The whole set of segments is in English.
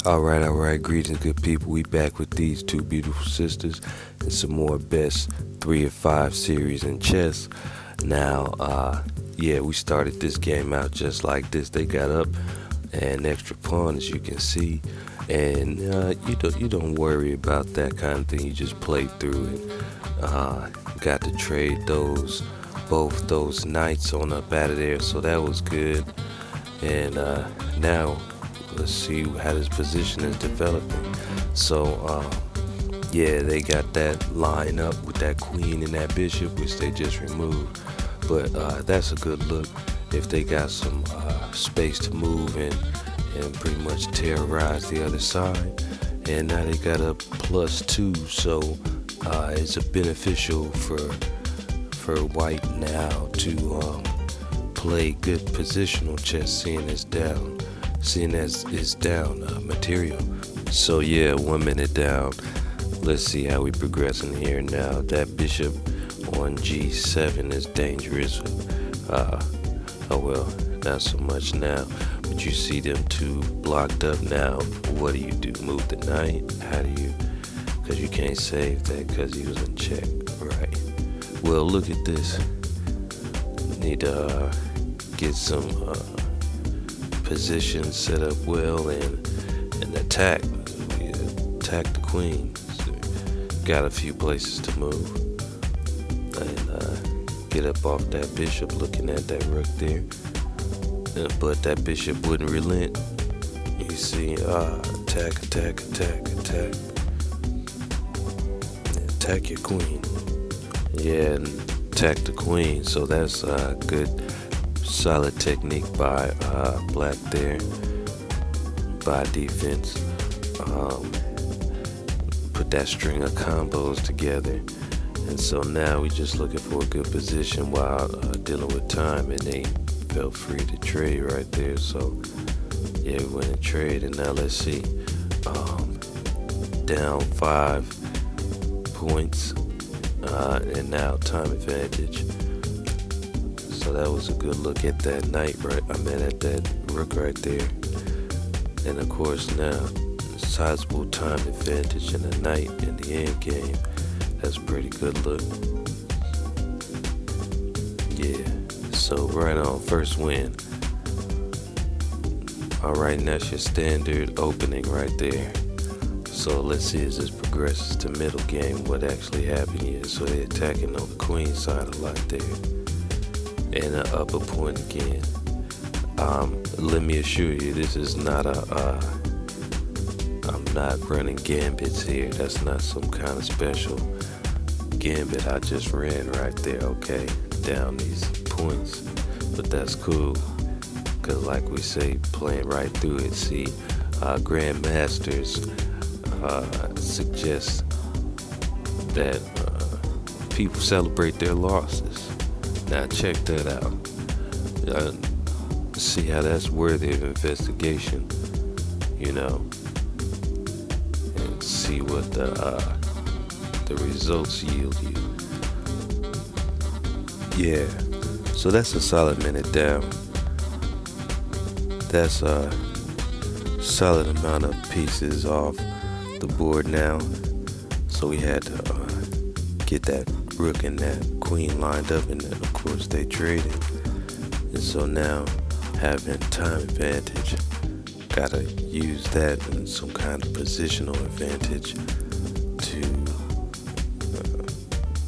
All right. Greetings, good people. We back with these two beautiful sisters and some more best 3 of 5 series in chess. Now, we started this game out just like this. They got up an extra pawn, as you can see, and you don't worry about that kind of thing. You just play through it. Got to trade both those knights on up out of there, so that was good. And now let's see how this position is developing. So they got that line up with that queen and that bishop, which they just removed. But that's a good look if they got some space to move and pretty much terrorize the other side. And now they got a +2, so it's a beneficial for white now to play good positional chess, seeing as it's down material. So 1 minute down. Let's see how we progress in here now. That bishop on g7 is dangerous. Not so much now. But you see them two blocked up now. What do you do? Move the knight? How do you? Because you can't save that because he was in check. Right. Well, look at this. Need to get some position set up well and attack. We attack the queen. So got a few places to move and get up off that bishop. Looking at that rook there, but that bishop wouldn't relent. You see, attack, attack your queen. Yeah, and attack the queen. So that's a good solid technique by black there, by defense. Put that string of combos together, and so now we just looking for a good position while dealing with time, and they felt free to trade right there. So we went and trade, and now let's see, down 5 points, and now time advantage. So that was a good look at that knight, right? At that rook right there. And of course now, sizable time advantage and a knight in the end game. That's a pretty good look. Yeah, so right on, first win. Alright, that's your standard opening right there. So let's see as this progresses to middle game what actually happened here. So they're attacking on the queen side a lot there. And an upper point again. Let me assure you, this is not I'm not running gambits here. That's not some kind of special gambit I just ran right there, okay? Down these points. But that's cool. Because like we say, playing right through it. See, grandmasters suggest that people celebrate their losses. Now check that out. See how that's worthy of investigation, and see what the results yield you. Yeah, so that's a solid minute down. That's a solid amount of pieces off the board now. So we had to get that rook and that queen lined up, and then of course they traded. And so now, having time advantage, gotta use that in some kind of positional advantage to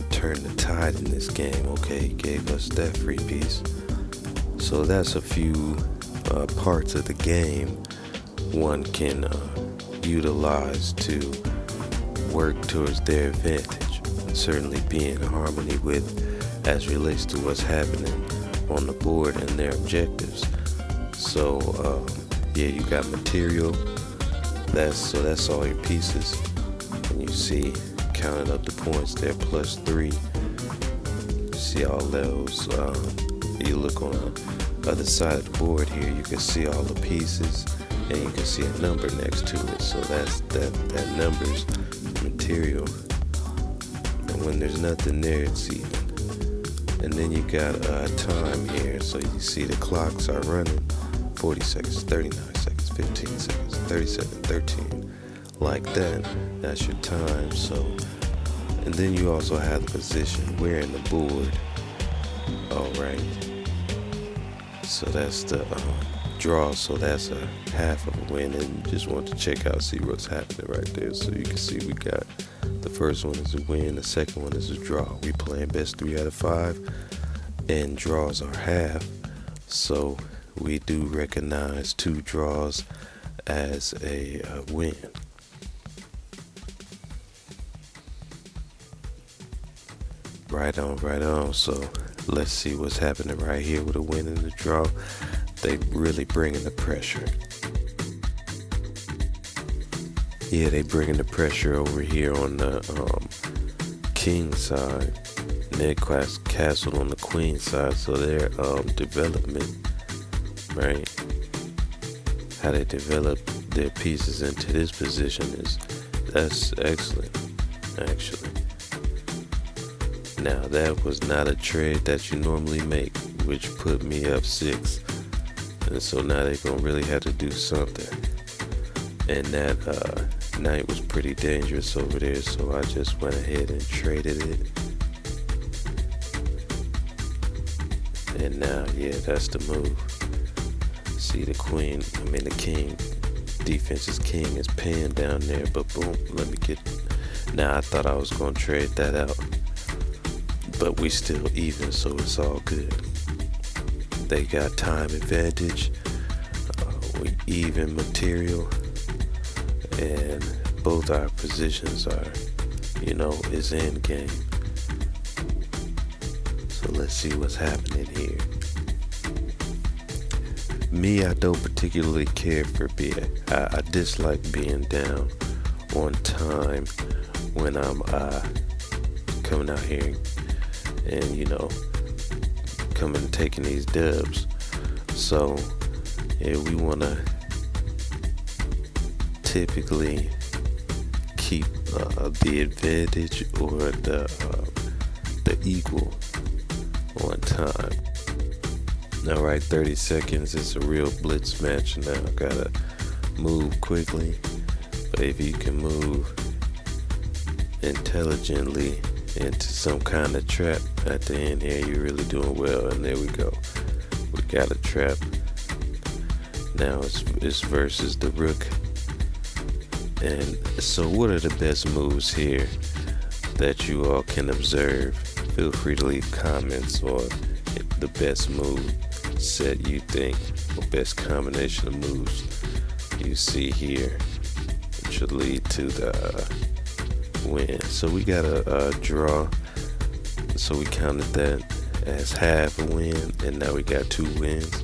turn the tide in this game. Okay, gave us that free piece. So that's a few parts of the game one can utilize to work towards their advantage, and certainly be in harmony with as relates to what's happening on the board and their objectives. So you got material. That's all your pieces, and you see counting up the points there, +3. You see all those. You look on the other side of the board here, you can see all the pieces, and you can see a number next to it. So that number's material, and when there's nothing there, it's even. And then you got time here, so you see the clocks are running 40 seconds, 39 seconds, 15 seconds, 37, 13, like that. That's your time. So, and then you also have the position where in the board. All right. So that's the draw. So that's a half of a win. And just want to check out, see what's happening right there. So you can see we got the first one is a win. The second one is a draw. We playing best 3 out of 5, and draws are half. So we do recognize 2 draws as a win. Right on, right on. So let's see what's happening right here with a win and a draw. They really bringing the pressure. Yeah, they bringing the pressure over here on the king side. Ned Castle on the queen side. So their development, right? How they develop their pieces into this position that's excellent, actually. Now that was not a trade that you normally make, which put me up 6. And so now they're gonna really have to do something. And that knight was pretty dangerous over there, so I just went ahead and traded it. And now, yeah, that's the move. See the king, defense's king is pinned down there, but boom, now I thought I was gonna trade that out. But we still even, so it's all good. They got time advantage, we even material, and both our positions are, is in game. So let's see what's happening here. Me, I don't particularly care for I dislike being down on time when I'm coming out here and coming and taking these dubs. So yeah, we want to typically keep the advantage or the equal on time. All right, 30 seconds. It's a real blitz match now. Gotta move quickly, but if you can move intelligently into some kind of trap at the end here, you're really doing well. And there we go. We got a trap. Now it's versus the rook. And so what are the best moves here that you all can observe? Feel free to leave comments on the best move set you think, or best combination of moves you see here, which should lead to the win. So we got a draw, so we counted that as half a win, and now we got 2 wins.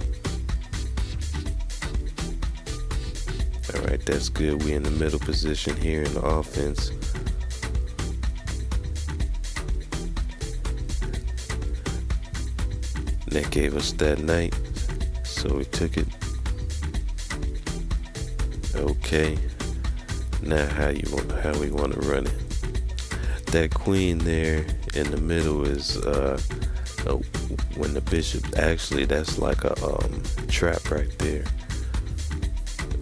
All right, that's good. We in the middle position here in the offense. That gave us that knight, so we took it. Okay, now how we want to run it. That queen there in the middle is when the bishop, actually that's like a trap right there.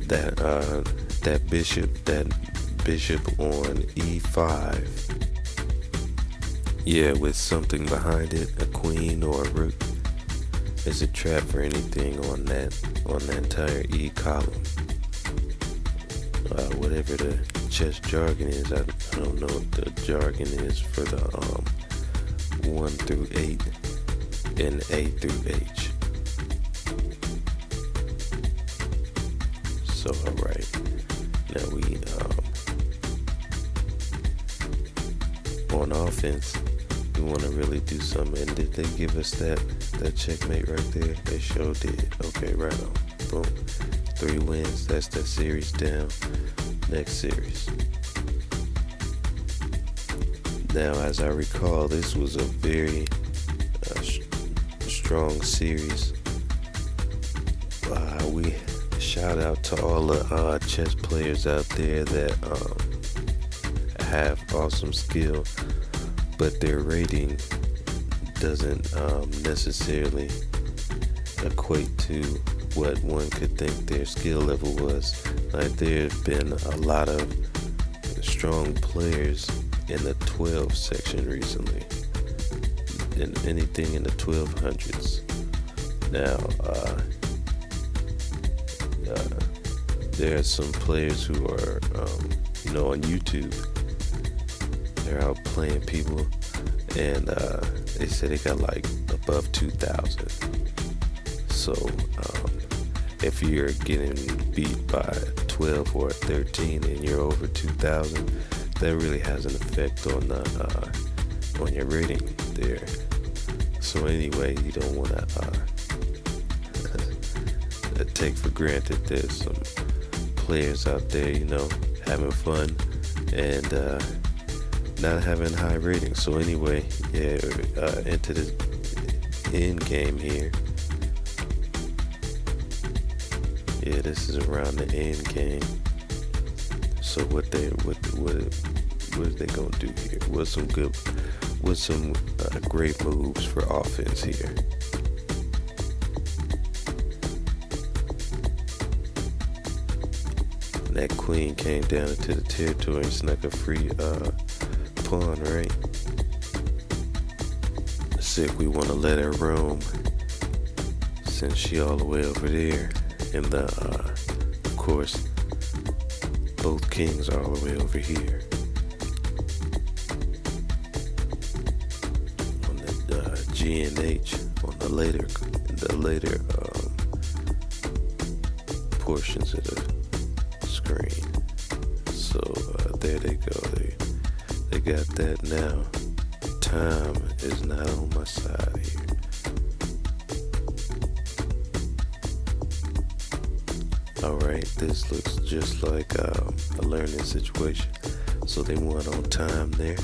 That bishop on e5, yeah, with something behind it, a queen or a rook, is a trap for anything on that entire e column. Whatever the chess jargon is, I don't know what the jargon is for the 1 through 8 and A through H. So alright, now we on offense, we want to really do something. And did they give us that checkmate right there? They sure did. Okay, right on. Boom. 3 wins. That's that series down. Next series. Now, as I recall, this was a very strong series. We shout out to all the chess players out there that have awesome skill, but their rating doesn't necessarily equate to what one could think their skill level was. Like there have been a lot of strong players in the 12 section recently, in anything in the 1200s. Now, there are some players who are, on YouTube. They're out playing people, and they say they got like above 2,000. So, if you're getting beat by 12 or 13 and you're over 2,000, that really has an effect on your rating there. So anyway, you don't want to take for granted there's some players out there, having fun and not having high ratings. So anyway, into the end game here. Yeah, this is around the end game. So what are they gonna do here? What's some great moves for offense here? And that queen came down into the territory and snuck a free pawn, right? Sick, we want to let her roam since she all the way over there. And of course, both kings are all the way over here. On the G and H, on the later portions of the screen. So there they go. They got that now. Time is not on my side here. Alright, this looks just like a learning situation. So they won on time there.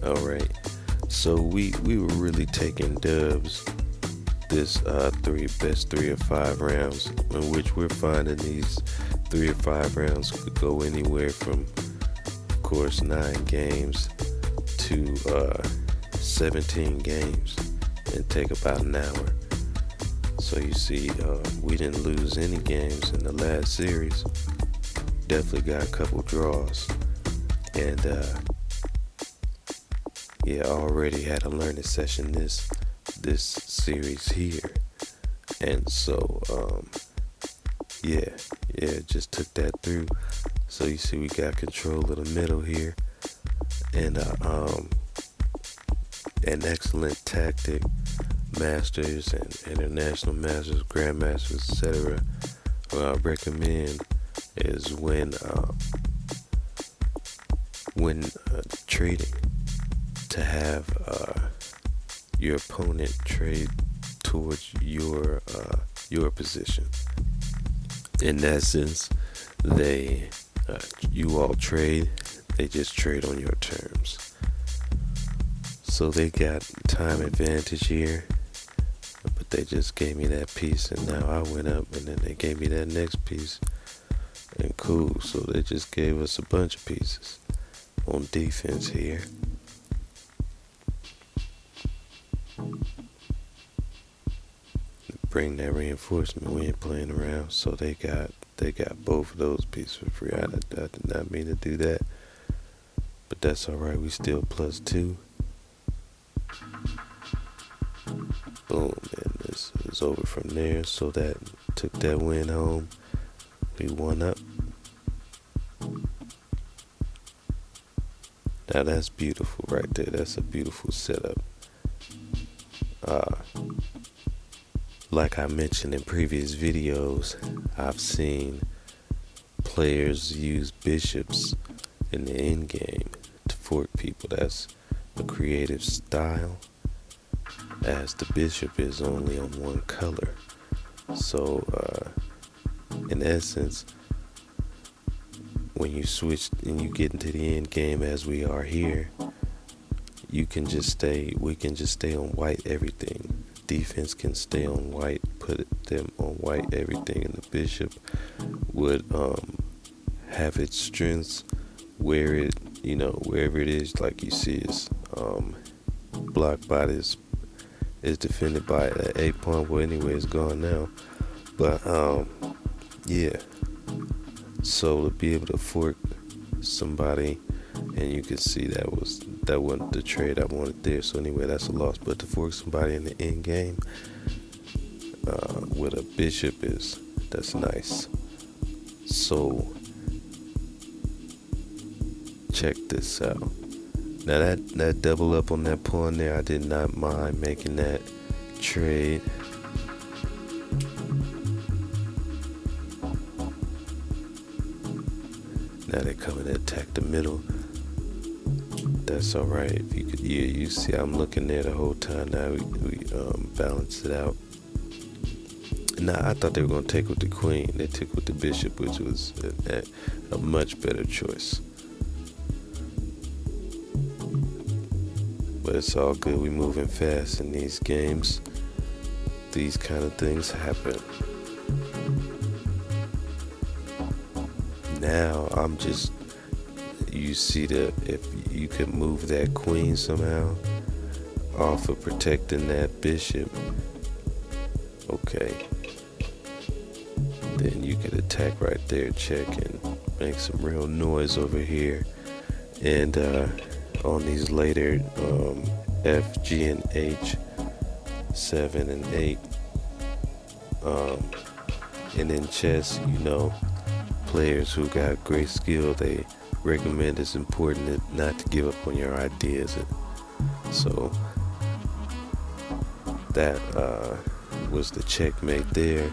Alright, so we were really taking dubs this best 3 or 5 rounds, in which we're finding these 3 or 5 rounds could go anywhere from, of course, 9 games to 17 games and take about an hour. So you see, we didn't lose any games in the last series. Definitely got a couple draws, and already had a learning session this series here, and so just took that through. So you see, we got control of the middle here, and an excellent tactic masters and international masters, grandmasters, etc. I recommend is when trading, to have your opponent trade towards your position. In essence, you all trade, they just trade on your terms. So they got time advantage here, but they just gave me that piece, and now I went up, and then they gave me that next piece, and cool. So they just gave us a bunch of pieces on defense here. Bring that reinforcement. We ain't playing around. So they got both of those pieces for free. I did not mean to do that, but that's all right. We still +2. Boom, and this is over from there. So that took that win home. We won up. Now that's beautiful right there. That's a beautiful setup. Like I mentioned in previous videos, I've seen players use bishops in the end game to fork people. That's a creative style, as the bishop is only on one color. So in essence, when you switch and you get into the end game as we are here, we can just stay on white everything. Defense can stay on white, put them on white everything, and the bishop would have its strengths wherever it is, like you see, is block by this is defended by an 8 pawn. Well, anyway, it's gone now. But yeah. So to be able to fork somebody, and you can see that wasn't the trade I wanted there. So anyway, that's a loss. But to fork somebody in the end game with a bishop that's nice. So check this out. Now that double up on that pawn there, I did not mind making that trade. Now they come and attack the middle. That's all right. If you could, yeah, you see I'm looking there the whole time. Now we balance it out. Now I thought they were gonna take with the queen. They took with the bishop, which was a much better choice. But it's all good. We moving fast in these games. These kind of things happen. Now you see if you could move that queen somehow off of protecting that bishop, okay, then you could attack right there, check, and make some real noise over here. And on these later F, G, and H, 7 and 8, and in chess, players who got great skill, they recommend it's important not to give up on your ideas. And so that was the checkmate there.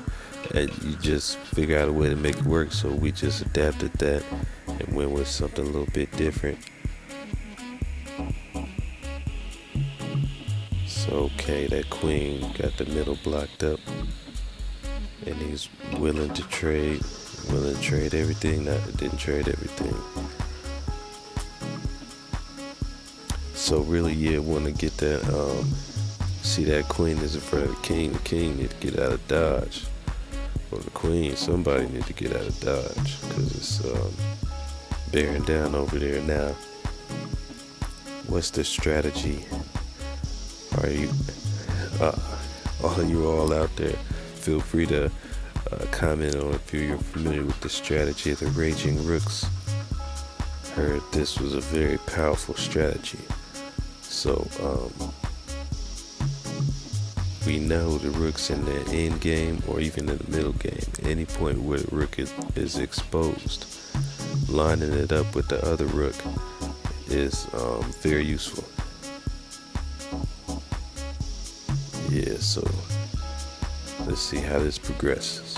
And you just figure out a way to make it work. So we just adapted that and went with something a little bit different. So okay, that queen got the middle blocked up, and he's willing to trade everything. Didn't trade everything. So really, yeah, want to get that. See that queen is in front of the king. The king need to get out of dodge. Or the queen, somebody need to get out of dodge because it's bearing down over there now. What's the strategy? Are you, all out there, feel free to comment on if you're familiar with the strategy of the Raging Rooks. Heard this was a very powerful strategy. So we know the rook's in the end game or even in the middle game. Any point where the rook is exposed, lining it up with the other rook is very useful. Yeah, so let's see how this progresses.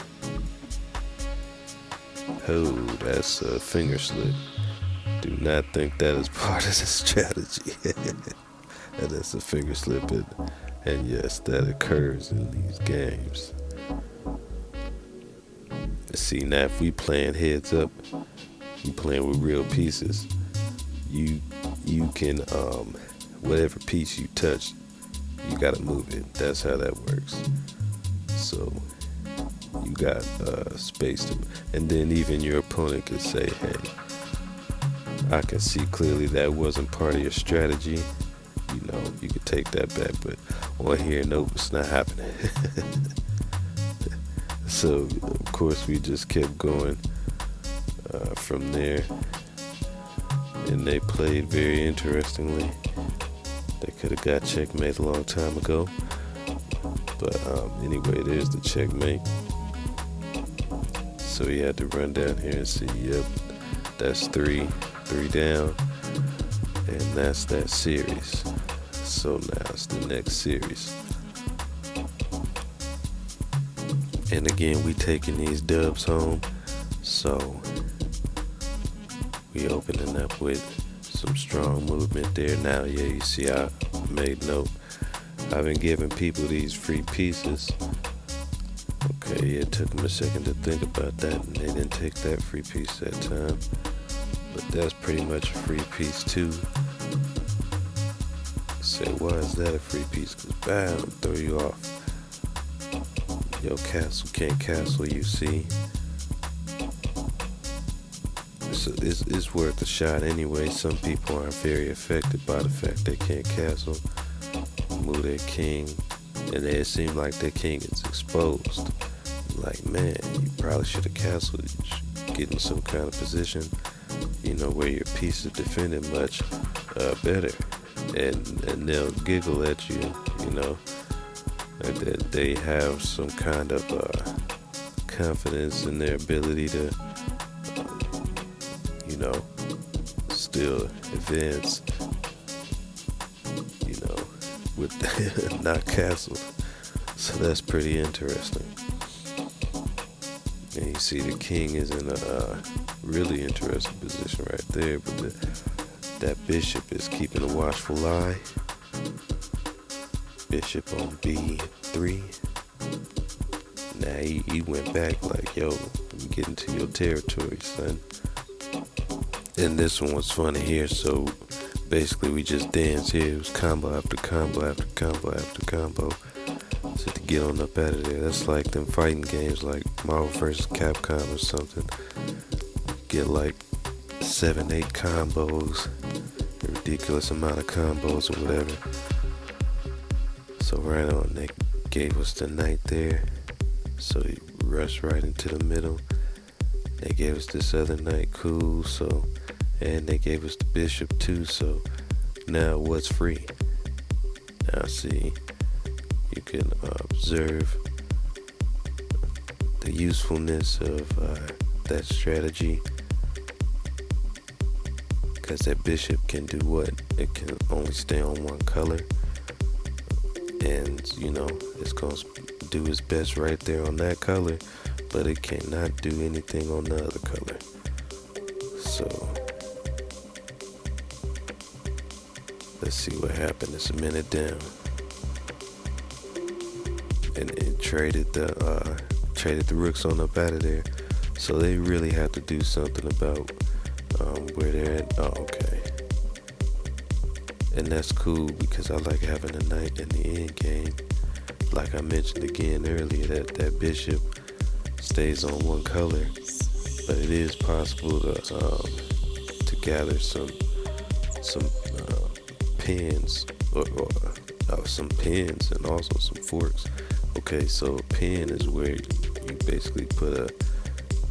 Oh, that's a finger slip. Do not think that is part of the strategy. And that's a finger slip, and yes, that occurs in these games. See, now if we playing heads up, we playing with real pieces. You can whatever piece you touch, you gotta move it. That's how that works. So you got space to, and then even your opponent could say, hey, I can see clearly that wasn't part of your strategy. You could take that back, but on here, nope, it's not happening. So of course we just kept going from there, and they played very interestingly. They could have got checkmate a long time ago, but anyway, there's the checkmate. So you had to run down here and see, yep, that's three down, and that's that series. So now it's the next series. And again, we taking these dubs home. So we opening up with some strong movement there. Now, yeah, you see I made note. I've been giving people these free pieces. Okay, yeah, it took them a second to think about that, and they didn't take that free piece that time. But that's pretty much a free piece too. Say, why is that a free piece? Because bam, throw you off. Your castle can't castle, you see. it's worth a shot anyway. Some people aren't very affected by the fact they can't castle, move their king, and it seems like their king is exposed. Like, man, you probably should have castled. You should get in some kind of position, where your piece is defended much better, and they'll giggle at you, that they have some kind of confidence in their ability to, still advance, with not castled. So that's pretty interesting. And you see the king is in a really interesting position right there, but that bishop is keeping a watchful eye. Bishop on B3. Now he went back like, yo, I'm getting to your territory, son. And this one was funny here, so basically we just danced here. It was combo after combo after combo after combo. So to get on up out of there, that's like them fighting games like Marvel vs. Capcom or something. Get like 7-8 combos, a ridiculous amount of combos or whatever. So right on, they gave us the knight there. So he rushed right into the middle. They gave us this other knight, cool. So, and they gave us the bishop too. So now what's free? Now see, you can observe the usefulness of that strategy, because that bishop can do what? It can only stay on one color, and it's gonna do its best right there on that color, but it cannot do anything on the other color. So let's see what happened. It's a minute down, and it traded the rooks on up out of there. So they really have to do something about where they're at. Oh, okay. And that's cool, because I like having a knight in the end game. Like I mentioned again earlier, that bishop stays on one color, but it is possible to gather some pins or some pins and also some forks. Okay, so a pin is where you basically put a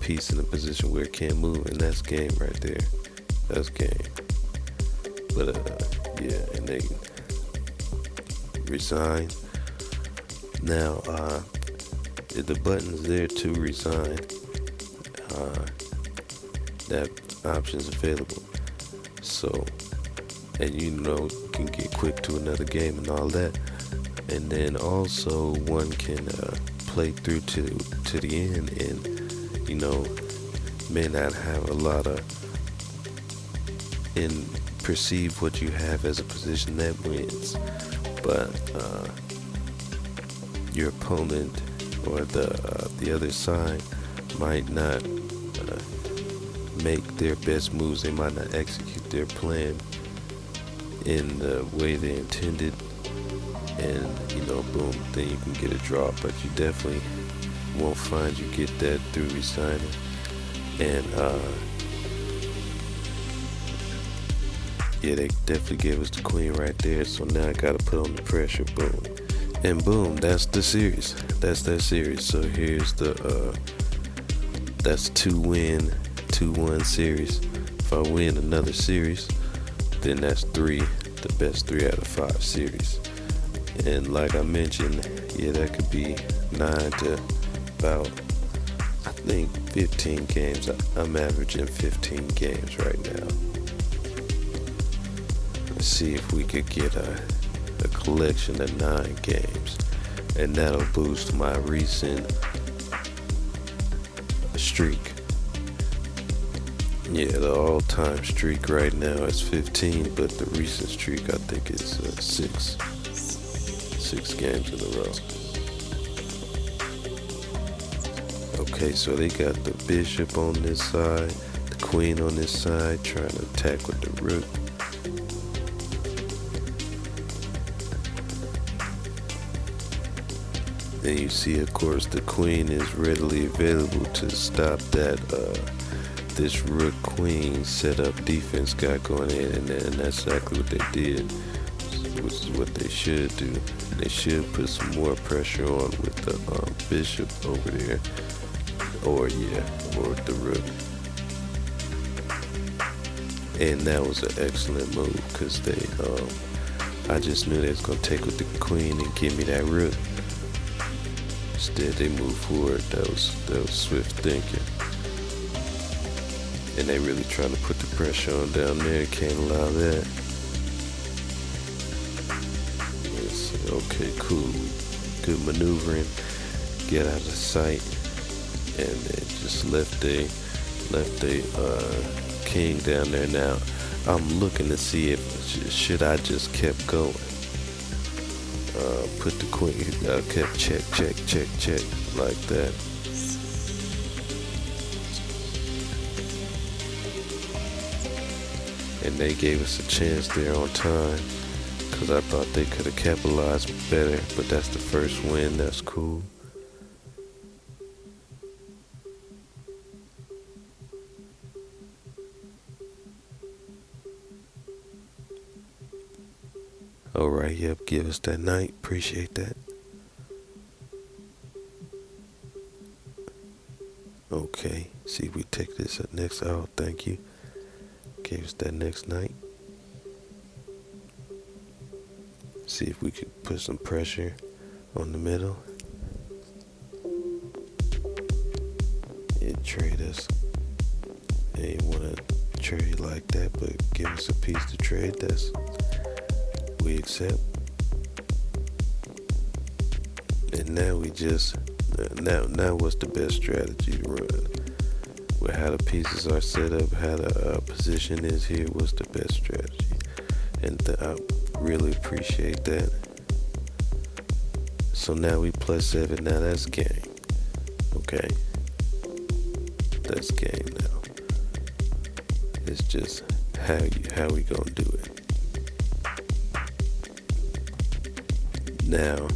piece in a position where it can't move, and that's game right there. That's game. But yeah, and they resign. Now the button's there to resign. That option's available. So, and can get quick to another game and all that. And then also one can play through to the end, and may not have a lot of perceive what you have as a position that wins, but your opponent or the other side might not make their best moves. They might not execute their plan in the way they intended, and boom, then you can get a draw. But you definitely won't find you get that through resigning. And yeah, they definitely gave us the queen right there. So now I gotta put on the pressure. Boom, and boom, that's the series. That's that series. So here's that's 2-1 series. If I win another series, then that's the best 3 out of 5 series. And like I mentioned, yeah, that could be 9 to about, I think, 15 games. I'm averaging 15 games right now. Let's see if we could get a collection of 9 games, and that'll boost my recent streak. Yeah, the all-time streak right now is 15, but the recent streak I think is 6 games in a row. Okay, so they got the bishop on this side, the queen on this side, trying to attack with the rook. And you see, of course, the queen is readily available to stop that this rook queen setup defense guy going in, and that's exactly what they did, which is what they should do. They should put some more pressure on with the bishop over there, or the rook. And that was an excellent move, because I just knew they was gonna take with the queen and give me that rook. Instead, they moved forward. That was swift thinking. And they really trying to put the pressure on down there. Can't allow that. Yes, okay, cool. Good maneuvering. Get out of sight. And they just left a king down there. Now, I'm looking to see if should I just kept going. Put the queen, kept check like that. And they gave us a chance there on time, because I thought they could have capitalized better, but that's the first win. That's cool. Alright, yep, give us that knight. Appreciate that. Okay, see if we take this at next. Oh, thank you. Gave us that next knight. See if we could put some pressure on the middle. It trade us. They didn't want to trade like that, but give us a piece to trade. That's we accept. And now we just now what's the best strategy to run? With how the pieces are set up, how the position is here, what's the best strategy? And I really appreciate that. So now we +7. Now that's game. Okay, that's game now. It's just how we gonna do it. Now,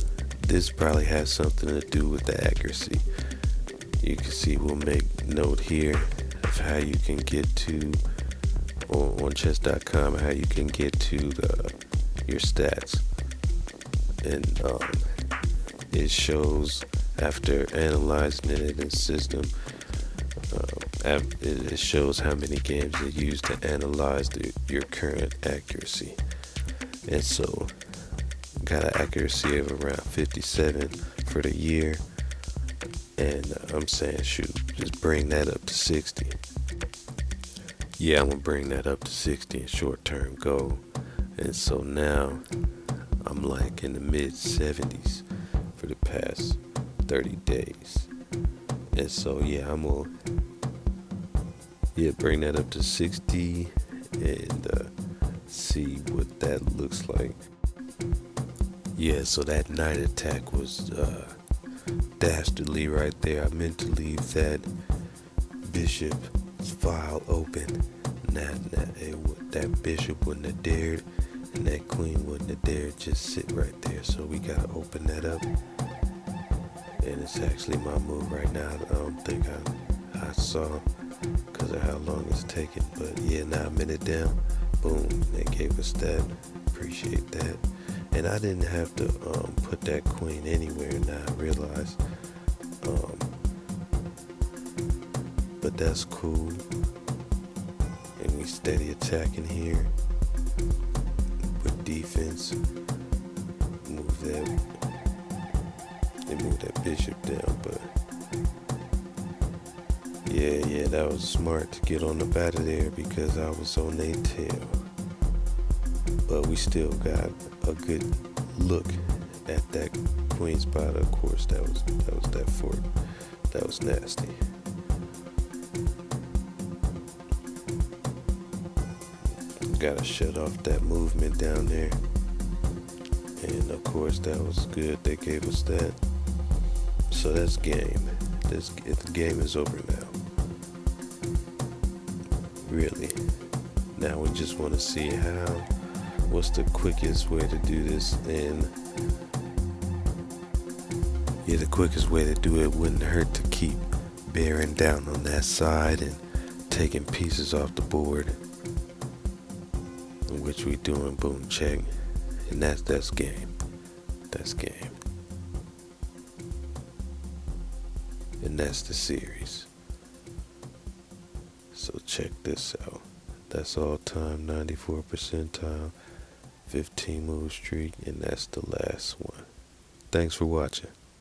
this probably has something to do with the accuracy. You can see we'll make note here of how you can get to, on chess.com, how you can get to your stats. And it shows, after analyzing it in the system, it shows how many games it used to analyze your current accuracy. And so, got an accuracy of around 57 for the year, and I'm saying, shoot, just bring that up to 60. Yeah, I'm gonna bring that up to 60 in short-term goal. And so now I'm like in the mid-70s for the past 30 days. And so yeah, I'm gonna bring that up to 60 and see what that looks like. Yeah, so that knight attack was dastardly right there. I meant to leave that bishop file open. That bishop wouldn't have dared, and that queen wouldn't have dared just sit right there. So we gotta open that up. And it's actually my move right now. I don't think I saw because of how long it's taken. But yeah, now a minute down. Boom, they gave us that. Appreciate that. And I didn't have to put that queen anywhere, now I realize. But that's cool. And we steady attacking here with defense. Move that bishop down, but yeah, that was smart to get on up out of there because I was on their tail. But we still got a good look at that queen spot. Of course, that was that fork. That was nasty. Gotta shut off that movement down there. And of course, that was good. They gave us that. So that's game. The game is over now. Really. Now we just want to see what's the quickest way to do this. And yeah, the quickest way to do it wouldn't hurt to keep bearing down on that side and taking pieces off the board, in which we doing boom check, and that's game. That's game. And that's the series. So check this out. That's all time, 94 percentile, 15 move streak, and that's the last one. Thanks for watching.